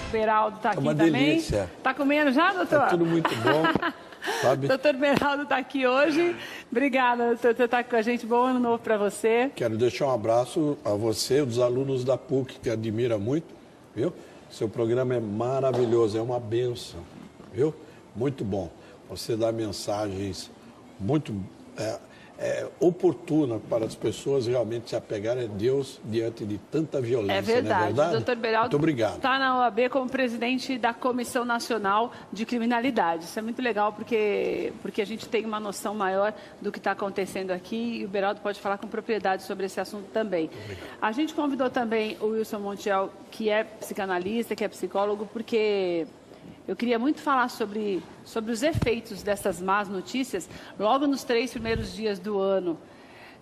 Beraldo está aqui uma também. Delícia. Está comendo já, doutor? Tá tudo muito bom, sabe? Doutor Beraldo está aqui hoje. Obrigada, doutor, por estar com a gente. Bom ano novo para você. Quero deixar um abraço a você, dos alunos da PUC, que admira muito, viu? Seu programa é maravilhoso, é uma bênção, viu? Muito bom. Você dá mensagens muito oportunas para as pessoas realmente se apegarem a Deus diante de tanta violência. É verdade. Não é verdade? O doutor Beraldo muito obrigado. Está na OAB como presidente da Comissão Nacional de Criminalidade. Isso é muito legal porque a gente tem uma noção maior do que está acontecendo aqui e o Beraldo pode falar com propriedade sobre esse assunto também. Obrigado. A gente convidou também o Wilson Montiel, que é psicanalista, que é psicólogo, porque eu queria muito falar sobre os efeitos dessas más notícias logo nos 3 primeiros dias do ano,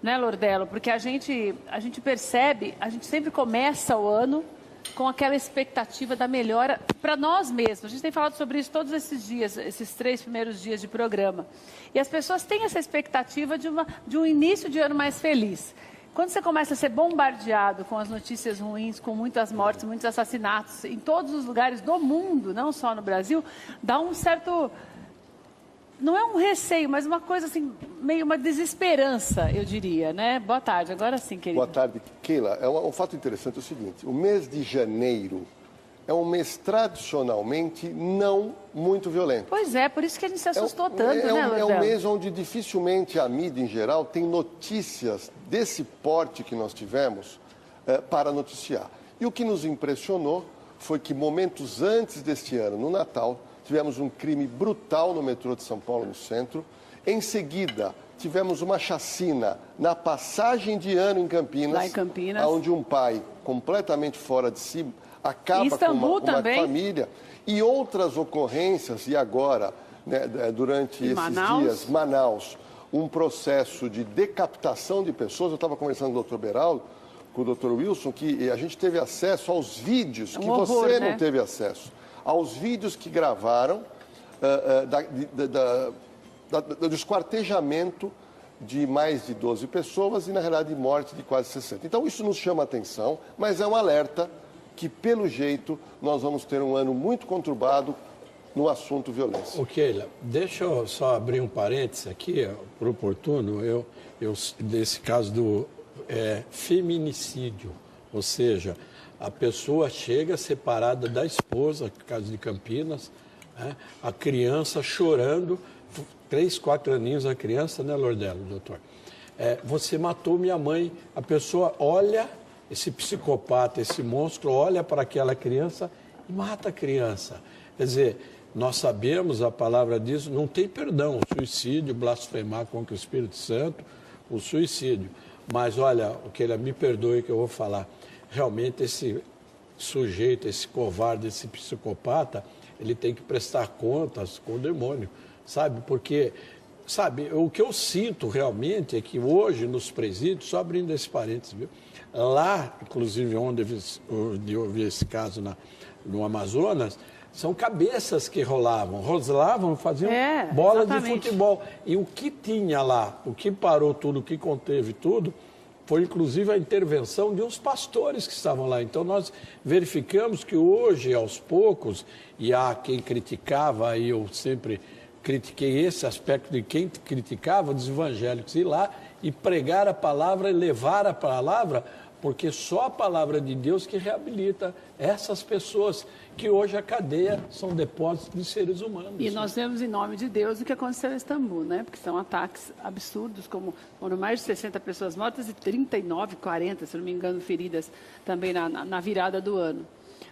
né, Lordello? Porque a gente percebe, a gente sempre começa o ano com aquela expectativa da melhora para nós mesmos. A gente tem falado sobre isso todos esses dias, esses 3 primeiros dias de programa. E as pessoas têm essa expectativa de um início de ano mais feliz. Quando você começa a ser bombardeado com as notícias ruins, com muitas mortes, muitos assassinatos, em todos os lugares do mundo, não só no Brasil, dá um certo... Não é um receio, mas uma coisa assim, meio uma desesperança, eu diria, né? Boa tarde, agora sim, querido. Boa tarde, Keila. Um fato interessante é o seguinte, o mês de janeiro é um mês tradicionalmente não muito violento. Pois é, por isso que a gente se assustou tanto, né, É Lordello? um mês onde dificilmente a mídia em geral tem notícias desse porte que nós tivemos para noticiar. E o que nos impressionou foi que momentos antes deste ano, no Natal, tivemos um crime brutal no metrô de São Paulo, no centro. Em seguida, tivemos uma chacina na passagem de ano em Campinas, lá em Campinas, onde um pai completamente fora de si acaba com uma família. E outras ocorrências, e agora, né, durante esses dias, Manaus, um processo de decapitação de pessoas. Eu estava conversando com o doutor Beraldo, com o doutor Wilson, que a gente teve acesso aos vídeos que você não teve acesso. Aos vídeos que gravaram do esquartejamento de mais de 12 pessoas e, na realidade, de morte de quase 60. Então, isso nos chama a atenção, mas é um alerta que, pelo jeito, nós vamos ter um ano muito conturbado no assunto violência. Ok, Keila, deixa eu só abrir um parênteses aqui, por oportuno, desse caso do feminicídio, ou seja, a pessoa chega separada da esposa, no caso de Campinas, né, a criança chorando, 3, 4 aninhos a criança, né, Lordello, doutor? Você matou minha mãe, a pessoa olha, esse psicopata, esse monstro, olha para aquela criança e mata a criança. Quer dizer, nós sabemos, a palavra diz, não tem perdão, o suicídio, blasfemar contra o Espírito Santo, o suicídio. Mas olha, o que ele me perdoe que eu vou falar, realmente esse sujeito, esse covarde, esse psicopata, ele tem que prestar contas com o demônio, sabe? Porque, sabe, o que eu sinto realmente é que hoje nos presídios, só abrindo esse parênteses, viu? Lá, inclusive, onde eu vi esse caso no Amazonas, são cabeças que rolavam, faziam bola exatamente. De futebol. E o que tinha lá, o que parou tudo, o que conteve tudo, foi inclusive a intervenção de uns pastores que estavam lá. Então nós verificamos que hoje, aos poucos, e há quem criticava, e eu sempre critiquei esse aspecto de quem criticava, dos evangélicos, ir lá e pregar a palavra e levar a palavra, porque só a palavra de Deus que reabilita essas pessoas que hoje a cadeia são depósitos de seres humanos. E nós vemos em nome de Deus o que aconteceu em Istambul, né? Porque são ataques absurdos, como foram mais de 60 pessoas mortas e 39, 40, se não me engano, feridas também na virada do ano.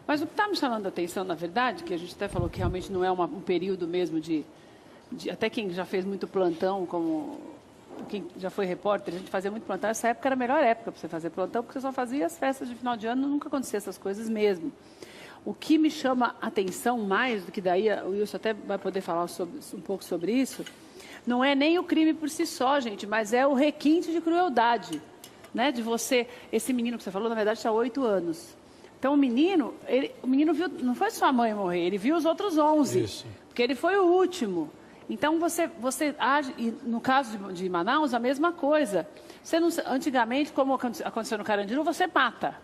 Mas o que está me chamando a atenção, na verdade, que a gente até falou que realmente não é um período mesmo de... Até quem já fez muito plantão, como... Quem já foi repórter, a gente fazia muito plantão. Essa época era a melhor época para você fazer plantão, porque você só fazia as festas de final de ano, nunca acontecia essas coisas mesmo. O que me chama a atenção mais do que daí, o Wilson até vai poder falar um pouco sobre isso, não é nem o crime por si só, gente, mas é o requinte de crueldade, né? De você, esse menino que você falou, na verdade, tinha 8 anos. Então, o menino viu, não foi sua mãe morrer, ele viu os outros 11, Isso. Porque ele foi o último. Então, você age, e no caso de Manaus, a mesma coisa. Você não, antigamente, como aconteceu no Carandiru, você mata,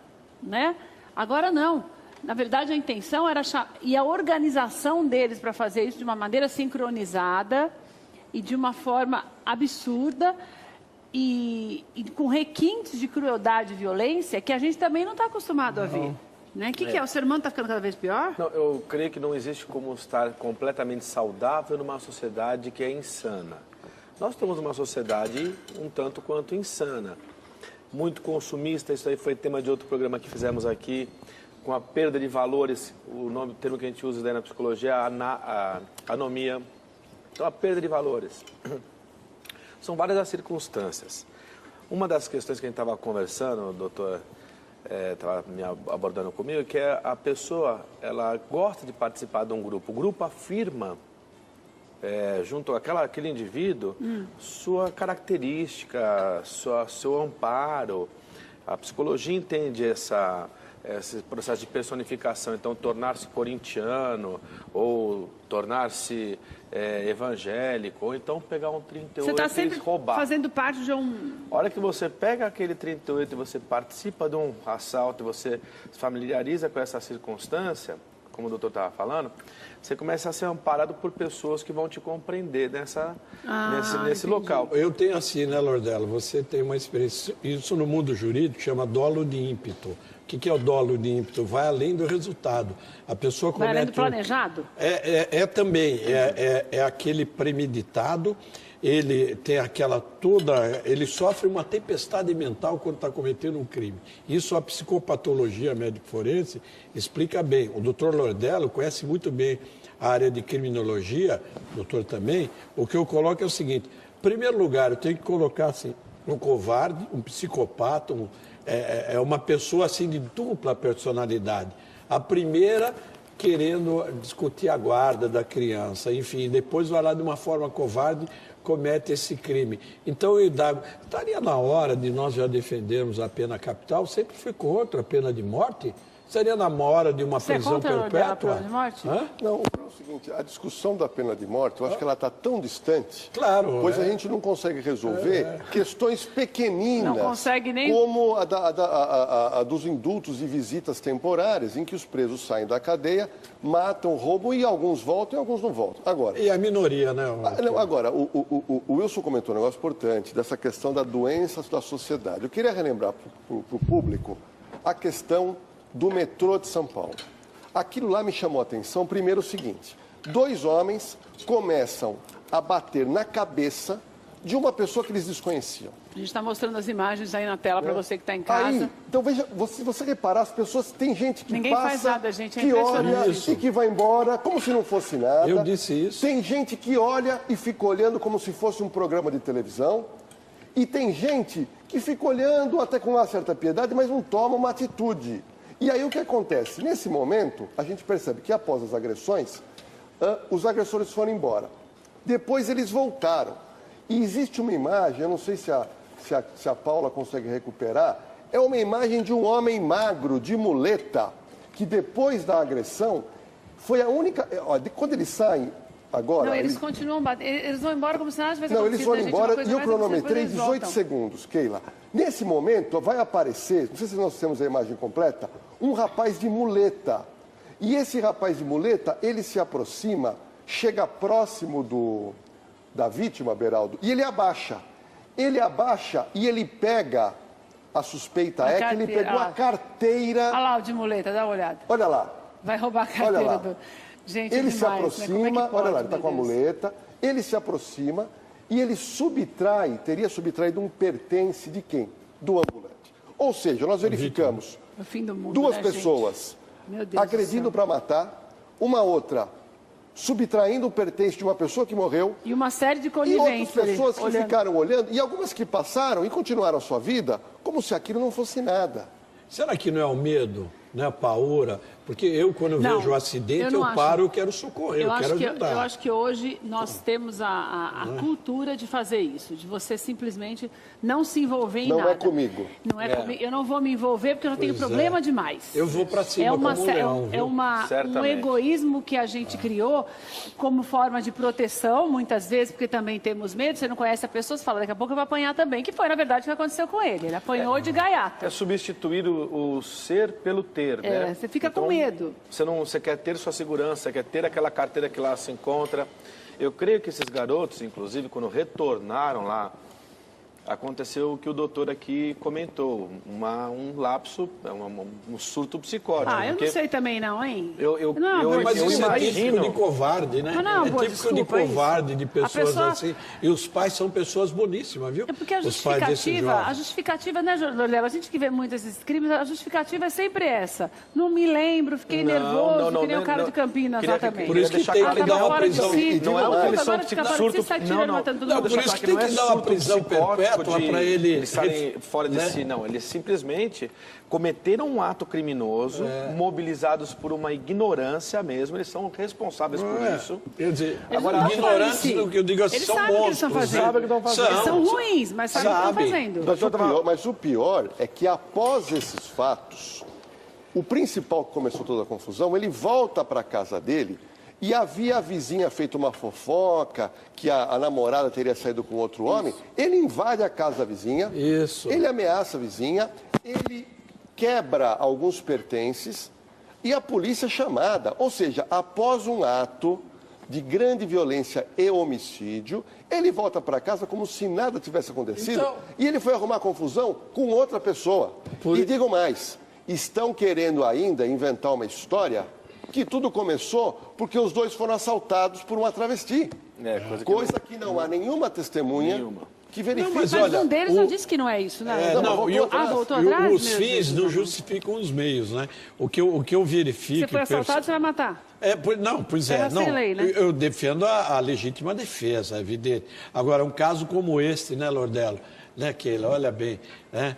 né? Agora não. Na verdade, a intenção era e a organização deles para fazer isso de uma maneira sincronizada e de uma forma absurda e com requintes de crueldade e violência que a gente também não está acostumado a ver. Né? O que é? O ser humano está ficando cada vez pior? Não, eu creio que não existe como estar completamente saudável numa sociedade que é insana. Nós temos uma sociedade um tanto quanto insana. Muito consumista, isso aí foi tema de outro programa que fizemos aqui, com a perda de valores, o termo que a gente usa daí na psicologia é a anomia. Então, a perda de valores. São várias as circunstâncias. Uma das questões que a gente estava conversando, o doutor estava me abordando comigo, que é a pessoa, ela gosta de participar de um grupo. O grupo afirma, junto àquele indivíduo, sua característica, seu amparo. A psicologia entende esse processo de personificação, então tornar-se corintiano ou tornar-se evangélico, ou então pegar um 38 você está sempre roubar. Fazendo parte de um... A hora que você pega aquele 38 e você participa de um assalto e você se familiariza com essa circunstância, como o doutor estava falando, você começa a ser amparado por pessoas que vão te compreender nesse local. Eu tenho assim, né, Lordelo? Você tem uma experiência, isso no mundo jurídico chama dolo de ímpeto. O que é o dolo de ímpeto? Vai além do resultado. A pessoa comete... Vai além do planejado? Também. É aquele premeditado, ele tem ele sofre uma tempestade mental quando está cometendo um crime. Isso a psicopatologia médico-forense explica bem. O doutor Lordelo conhece muito bem a área de criminologia, o doutor também. O que eu coloco é o seguinte: em primeiro lugar, eu tenho que colocar assim, um covarde, um psicopata, uma pessoa assim de dupla personalidade. A primeira querendo discutir a guarda da criança, enfim, depois vai lá de uma forma covarde, comete esse crime. Então, estaria na hora de nós já defendermos a pena capital, sempre fui contra a pena de morte. Seria na hora de uma prisão perpétua? A pena de morte? Não, é o seguinte, a discussão da pena de morte, eu acho que ela está tão distante, pois a gente não consegue resolver questões pequeninas, não consegue nem... como a dos indultos e visitas temporárias, em que os presos saem da cadeia, matam, roubam e alguns voltam e alguns não voltam. Agora, e a minoria, né? Agora, o Wilson comentou um negócio importante, dessa questão da doença da sociedade. Eu queria relembrar para o público a questão do metrô de São Paulo. Aquilo lá me chamou a atenção, primeiro o seguinte: 2 homens começam a bater na cabeça de uma pessoa que eles desconheciam. A gente está mostrando as imagens aí na tela para você que está em casa. Então veja, se você reparar, as pessoas, tem gente que Ninguém passa, faz nada, gente, que olha e que vai embora como se não fosse nada. Eu disse isso. Tem gente que olha e fica olhando como se fosse um programa de televisão. E tem gente que fica olhando até com uma certa piedade, mas não toma uma atitude. E aí o que acontece? Nesse momento, a gente percebe que após as agressões, os agressores foram embora. Depois eles voltaram. E existe uma imagem, eu não sei se a Paula consegue recuperar, é uma imagem de um homem magro, de muleta, que depois da agressão, foi a única... Quando eles saem agora... Não, eles continuam batendo, eles vão embora como se nada tivesse acontecido. Não, eles foram embora e eu cronometrei 18 segundos, Keila. Nesse momento, vai aparecer, não sei se nós temos a imagem completa, um rapaz de muleta. E esse rapaz de muleta, ele se aproxima, chega próximo da vítima, Beraldo, e ele abaixa. Ele abaixa e ele pega, a suspeita que ele pegou a carteira... Olha lá o de muleta, dá uma olhada. Olha lá. Vai roubar a carteira do... Gente, ele demais, se aproxima, né? olha lá, ele está com a muleta, ele se aproxima e ele teria subtraído um pertence de quem? Do ambulante. Ou seja, nós verificamos o fim do mundo, 2 pessoas agredindo para matar, uma outra subtraindo o pertence de uma pessoa que morreu. E uma série de conivências. E outras pessoas que ficaram olhando, e algumas que passaram e continuaram a sua vida como se aquilo não fosse nada. Será que não é o medo, não é a paura? Porque eu, quando vejo o acidente, eu paro, eu quero socorrer, eu quero ajudar. Eu acho que hoje nós temos a cultura de fazer isso, de você simplesmente não se envolver em nada. Não é comigo. Não é comigo. Eu não vou me envolver porque eu já tenho problema demais. Eu vou para cima como um leão. Um egoísmo que a gente criou como forma de proteção, muitas vezes, porque também temos medo, você não conhece a pessoa, você fala, daqui a pouco eu vou apanhar também, que foi, na verdade, o que aconteceu com ele. Ele apanhou de gaiata. É substituir o ser pelo ter, né? Você fica com medo. medo. Você quer ter sua segurança, você quer ter aquela carteira que lá se encontra. Eu creio que esses garotos, inclusive, quando retornaram lá, aconteceu o que o doutor aqui comentou, um lapso, um surto psicótico. Eu não sei também não, hein? Mas isso é típico de covarde, né? É típico de covarde, de pessoas assim. E os pais são pessoas boníssimas, viu? É porque a justificativa, né, Léo? A gente que vê muito esses crimes, a justificativa é sempre essa. Não me lembro, fiquei nervoso, que nem o cara de Campinas lá também. Por isso que tem que dar uma prisão. Não é porque eles são surto. Não, por isso que tem que dar uma prisão perpétua para eles estarem fora de si, não. Eles simplesmente cometeram um ato criminoso, mobilizados por uma ignorância mesmo, eles são responsáveis por isso. Quer dizer, agora, ignorantes, o que eu digo assim, são monstros. Eles são ruins, mas sabem o que estão fazendo. Mas o pior é que após esses fatos, o principal que começou toda a confusão, ele volta para a casa dele. E havia a vizinha feito uma fofoca, que a namorada teria saído com outro homem. Ele invade a casa da vizinha, ele ameaça a vizinha, ele quebra alguns pertences e a polícia é chamada. Ou seja, após um ato de grande violência e homicídio, ele volta para casa como se nada tivesse acontecido e ele foi arrumar confusão com outra pessoa. E digo mais, estão querendo ainda inventar uma história que tudo começou porque os dois foram assaltados por uma travesti. Coisa que não há nenhuma testemunha que verifique. Mas um deles já disse que não é isso, né? Voltou atrás? Os fins não justificam os meios, né? O que eu verifico... Você foi assaltado, você vai matar. Lei, né? Eu defendo a legítima defesa, é evidente. Agora, um caso como este, né, Lordelo? Né, Keila? Olha bem, né?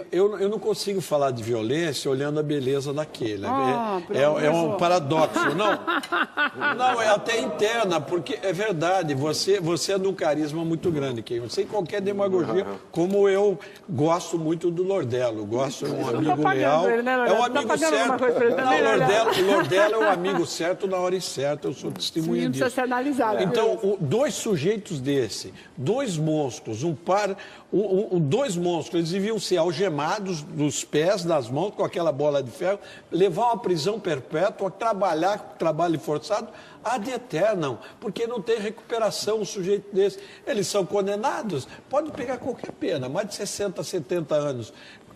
Eu não consigo falar de violência olhando a beleza da Keila. É um paradoxo. Não, é até interna, porque é verdade, você é de um carisma muito grande, Keila. Sem qualquer demagogia, como eu gosto muito do Lordelo. É um amigo leal. É um amigo certo. O Lordelo é um amigo certo na hora certa, eu sou testemunha disso. Precisa ser analisado. Então, dois sujeitos dois monstros, dois monstros, eles deviam ser algemados dos pés, das mãos, com aquela bola de ferro, levar uma prisão perpétua, trabalho forçado, ad eternam, porque não tem recuperação um sujeito desse. Eles são condenados, pode pegar qualquer pena, mais de 60, 70 anos.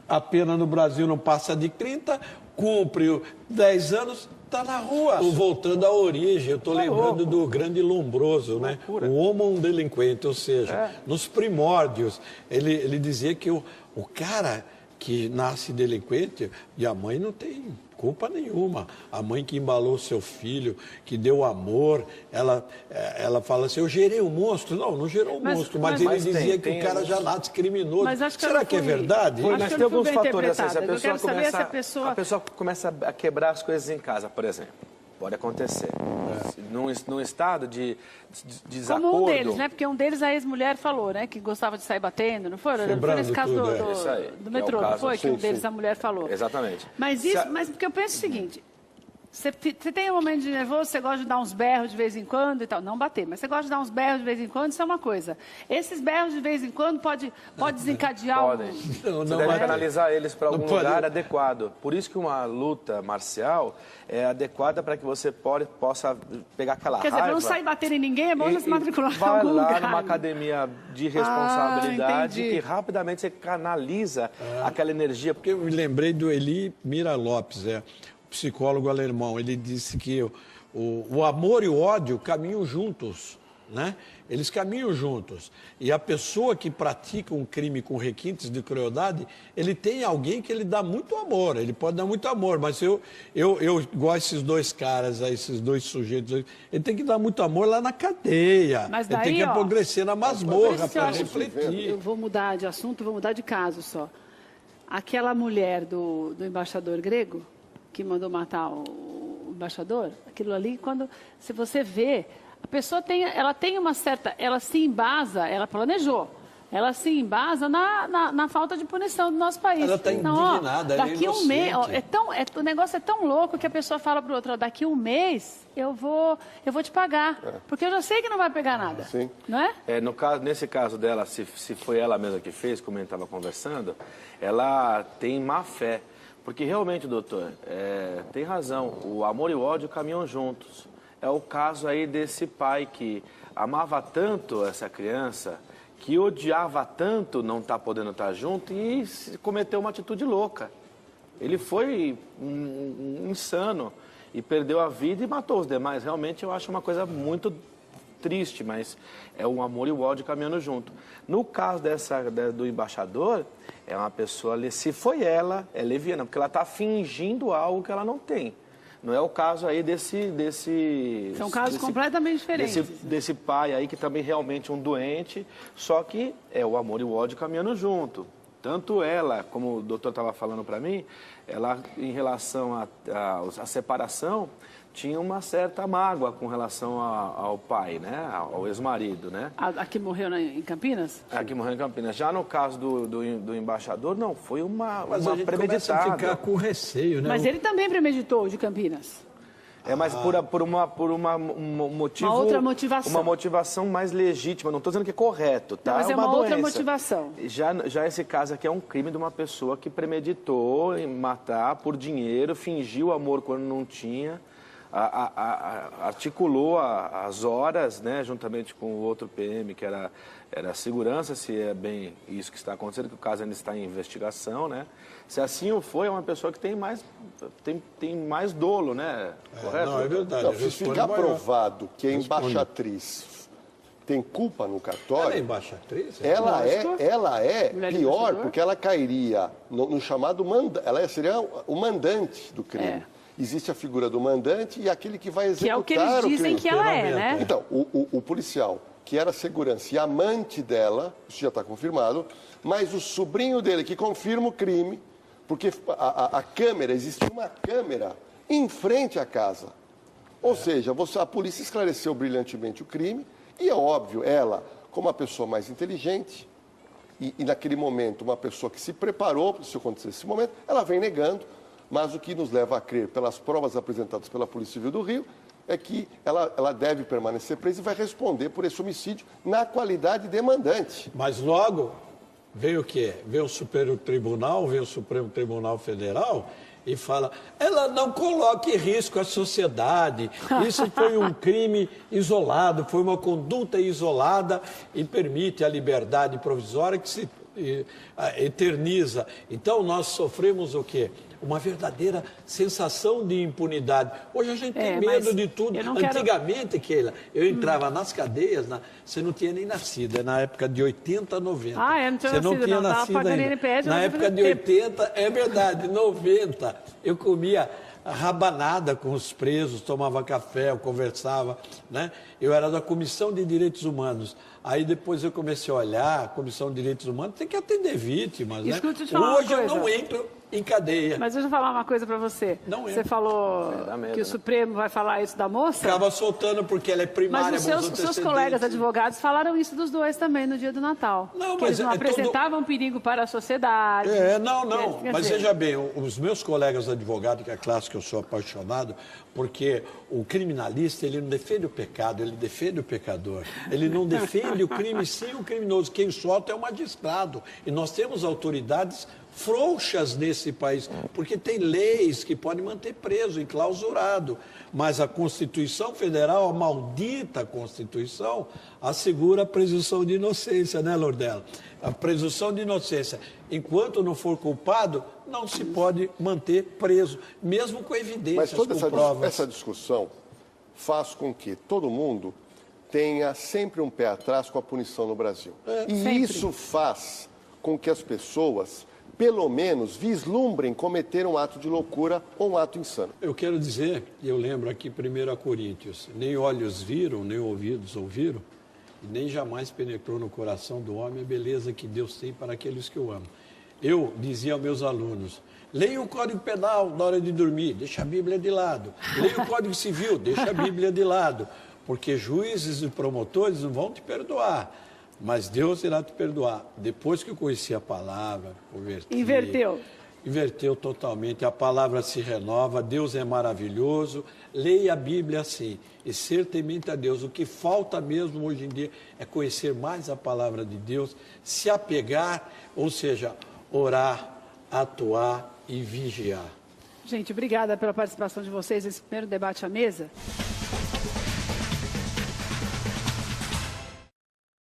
A pena no Brasil não passa de 30, cumpre 10 anos, está na rua. Voltando à origem, eu estou lembrando do grande Lombroso, né? O homo delinquente, ou seja, nos primórdios, ele dizia que o cara que nasce delinquente, e a mãe não tem culpa nenhuma. A mãe que embalou seu filho, que deu amor, ela fala assim, eu gerei um monstro. Não gerou um monstro, mas ele dizia que o cara já nasce criminoso. Será que é verdade? Mas tem alguns fatores assim, a pessoa começa a quebrar as coisas em casa, por exemplo. Pode acontecer. Num estado de desacordo... Como um deles, né? Porque um deles, a ex-mulher falou, né? Que gostava de sair batendo, não foi? Foi nesse caso do metrô, não foi? Que um deles, a mulher falou. Exatamente. Mas porque eu penso o seguinte... Você tem um momento de nervoso, você gosta de dar uns berros de vez em quando e tal. Não bater, mas você gosta de dar uns berros de vez em quando, isso é uma coisa. Esses berros de vez em quando pode desencadear... Podem. Você deve canalizar eles para algum lugar adequado. Por isso que uma luta marcial é adequada para que você possa pegar aquela raiva. Quer dizer, não sair batendo em ninguém, é bom já se matricular em algum lugar. Vai lá numa academia de responsabilidade que rapidamente você canaliza aquela energia. Porque eu me lembrei do Eli Mira Lopes, psicólogo alemão. Ele disse que o amor e o ódio caminham juntos, né? Eles caminham juntos. E a pessoa que pratica um crime com requintes de crueldade, ele tem alguém que ele dá muito amor. Ele pode dar muito amor, mas eu gosto desses dois caras, esses dois sujeitos. Ele tem que dar muito amor lá na cadeia. Mas daí, ele tem que apodrecer na masmorra para refletir. Eu vou mudar de assunto, vou mudar de caso só. Aquela mulher do embaixador grego, que mandou matar o embaixador, aquilo ali, se você vê, a pessoa tem uma certa, ela se embasa, ela planejou, ela se embasa na falta de punição do nosso país. Ela está indignada, daqui um mês, o negócio é tão louco que a pessoa fala para o outro, daqui um mês eu vou te pagar, porque eu já sei que não vai pegar nada, não é? Nesse caso dela, se foi ela mesma que fez, como a gente estava conversando, ela tem má fé. Porque realmente, doutor, tem razão, o amor e o ódio caminham juntos. É o caso aí desse pai que amava tanto essa criança, que odiava tanto não estar podendo estar junto e cometeu uma atitude louca. Ele foi um insano e perdeu a vida e matou os demais. Realmente eu acho uma coisa muito triste, mas é o amor e o ódio caminhando junto. No caso do embaixador, é uma pessoa, se foi ela, é leviana, porque ela está fingindo algo que ela não tem. Não é o caso aí São casos completamente diferentes. Desse pai aí que também realmente é um doente, só que é o amor e o ódio caminhando junto. Tanto ela, como o doutor estava falando para mim, ela em relação à separação, tinha uma certa mágoa com relação ao pai, né? Ao ex-marido, né? A que morreu em Campinas? A que morreu em Campinas. Já no caso do embaixador, não, foi uma Mas a gente começa a ficar com receio, né? Mas ele também premeditou de Campinas. Mas por um motivo... Uma outra motivação. Uma motivação mais legítima. Não estou dizendo que é correto, tá? Não, mas é uma outra motivação. Já esse caso aqui é um crime de uma pessoa que premeditou em matar por dinheiro, fingiu amor quando não tinha, articulou as horas, né, juntamente com o outro PM, que era a segurança, se é bem isso que está acontecendo, que o caso ainda está em investigação, né? Se assim o for, é uma pessoa que tem mais dolo, né? Correto? Não, é verdade. Não, se ficar provado que a embaixatriz tem culpa no cartório... Ela é embaixatriz? Ela é pior, porque ela cairia no chamado... Ela seria o mandante do crime. Existe a figura do mandante e aquele que vai executar o crime. Que é o que eles dizem que ela é, né? Então, o policial, que era segurança e amante dela, isso já está confirmado, mas o sobrinho dele que confirma o crime, porque a câmera, existe uma câmera em frente à casa. Ou seja, a polícia esclareceu brilhantemente o crime e é óbvio, ela, como a pessoa mais inteligente e naquele momento uma pessoa que se preparou para isso acontecer esse momento, ela vem negando. Mas o que nos leva a crer, pelas provas apresentadas pela Polícia Civil do Rio, é que ela deve permanecer presa e vai responder por esse homicídio na qualidade de mandante. Mas logo veio o quê? Veio o Superior Tribunal, veio o Supremo Tribunal Federal e fala, ela não coloca em risco a sociedade, isso foi um crime isolado, foi uma conduta isolada e permite a liberdade provisória que se eterniza. Então nós sofremos o quê? Uma verdadeira sensação de impunidade. Hoje a gente tem medo de tudo. Antigamente, Keila, eu entrava nas cadeias, você não tinha nem nascido, é na época de 80, 90. Eu não tinha nascido ainda. Na época de 80, é verdade, 90, eu comia rabanada com os presos, tomava café, eu conversava, né? Eu era da Comissão de Direitos Humanos. Aí depois eu comecei a olhar, a Comissão de Direitos Humanos tem que atender vítimas, né? Hoje eu não entro em cadeia. Mas deixa eu falar uma coisa para você. Você falou que o Supremo vai falar isso da moça? Ficava soltando porque ela é primária. Mas os seus colegas advogados falaram isso dos dois também no dia do Natal. Não, que eles não apresentavam perigo para a sociedade. Mas veja bem, os meus colegas advogados, que é a classe que eu sou apaixonado, porque o criminalista, ele não defende o pecado, ele defende o pecador. Ele não defende o crime, sim o criminoso. Quem solta é o magistrado. E nós temos autoridades frouxas nesse país, porque tem leis que podem manter preso, enclausurado. Mas a Constituição Federal, a maldita Constituição, assegura a presunção de inocência, né, Lordela? A presunção de inocência. Enquanto não for culpado, não se pode manter preso, mesmo com evidências, com provas. Mas toda essa discussão faz com que todo mundo tenha sempre um pé atrás com a punição no Brasil. Isso faz com que as pessoas, pelo menos, vislumbrem cometer um ato de loucura ou um ato insano. Eu quero dizer, e eu lembro aqui 1 Coríntios, nem olhos viram, nem ouvidos ouviram, e nem jamais penetrou no coração do homem a beleza que Deus tem para aqueles que o amam. Eu dizia aos meus alunos, leia o Código Penal na hora de dormir, deixa a Bíblia de lado. Leia o Código Civil, deixa a Bíblia de lado. Porque juízes e promotores não vão te perdoar, mas Deus irá te perdoar. Depois que eu conheci a palavra, converti. Inverteu totalmente, a palavra se renova, Deus é maravilhoso. Leia a Bíblia assim, e ser temente a Deus. O que falta mesmo hoje em dia é conhecer mais a palavra de Deus, se apegar, ou seja, orar, atuar, e vigiar. Gente, obrigada pela participação de vocês nesse primeiro debate à mesa.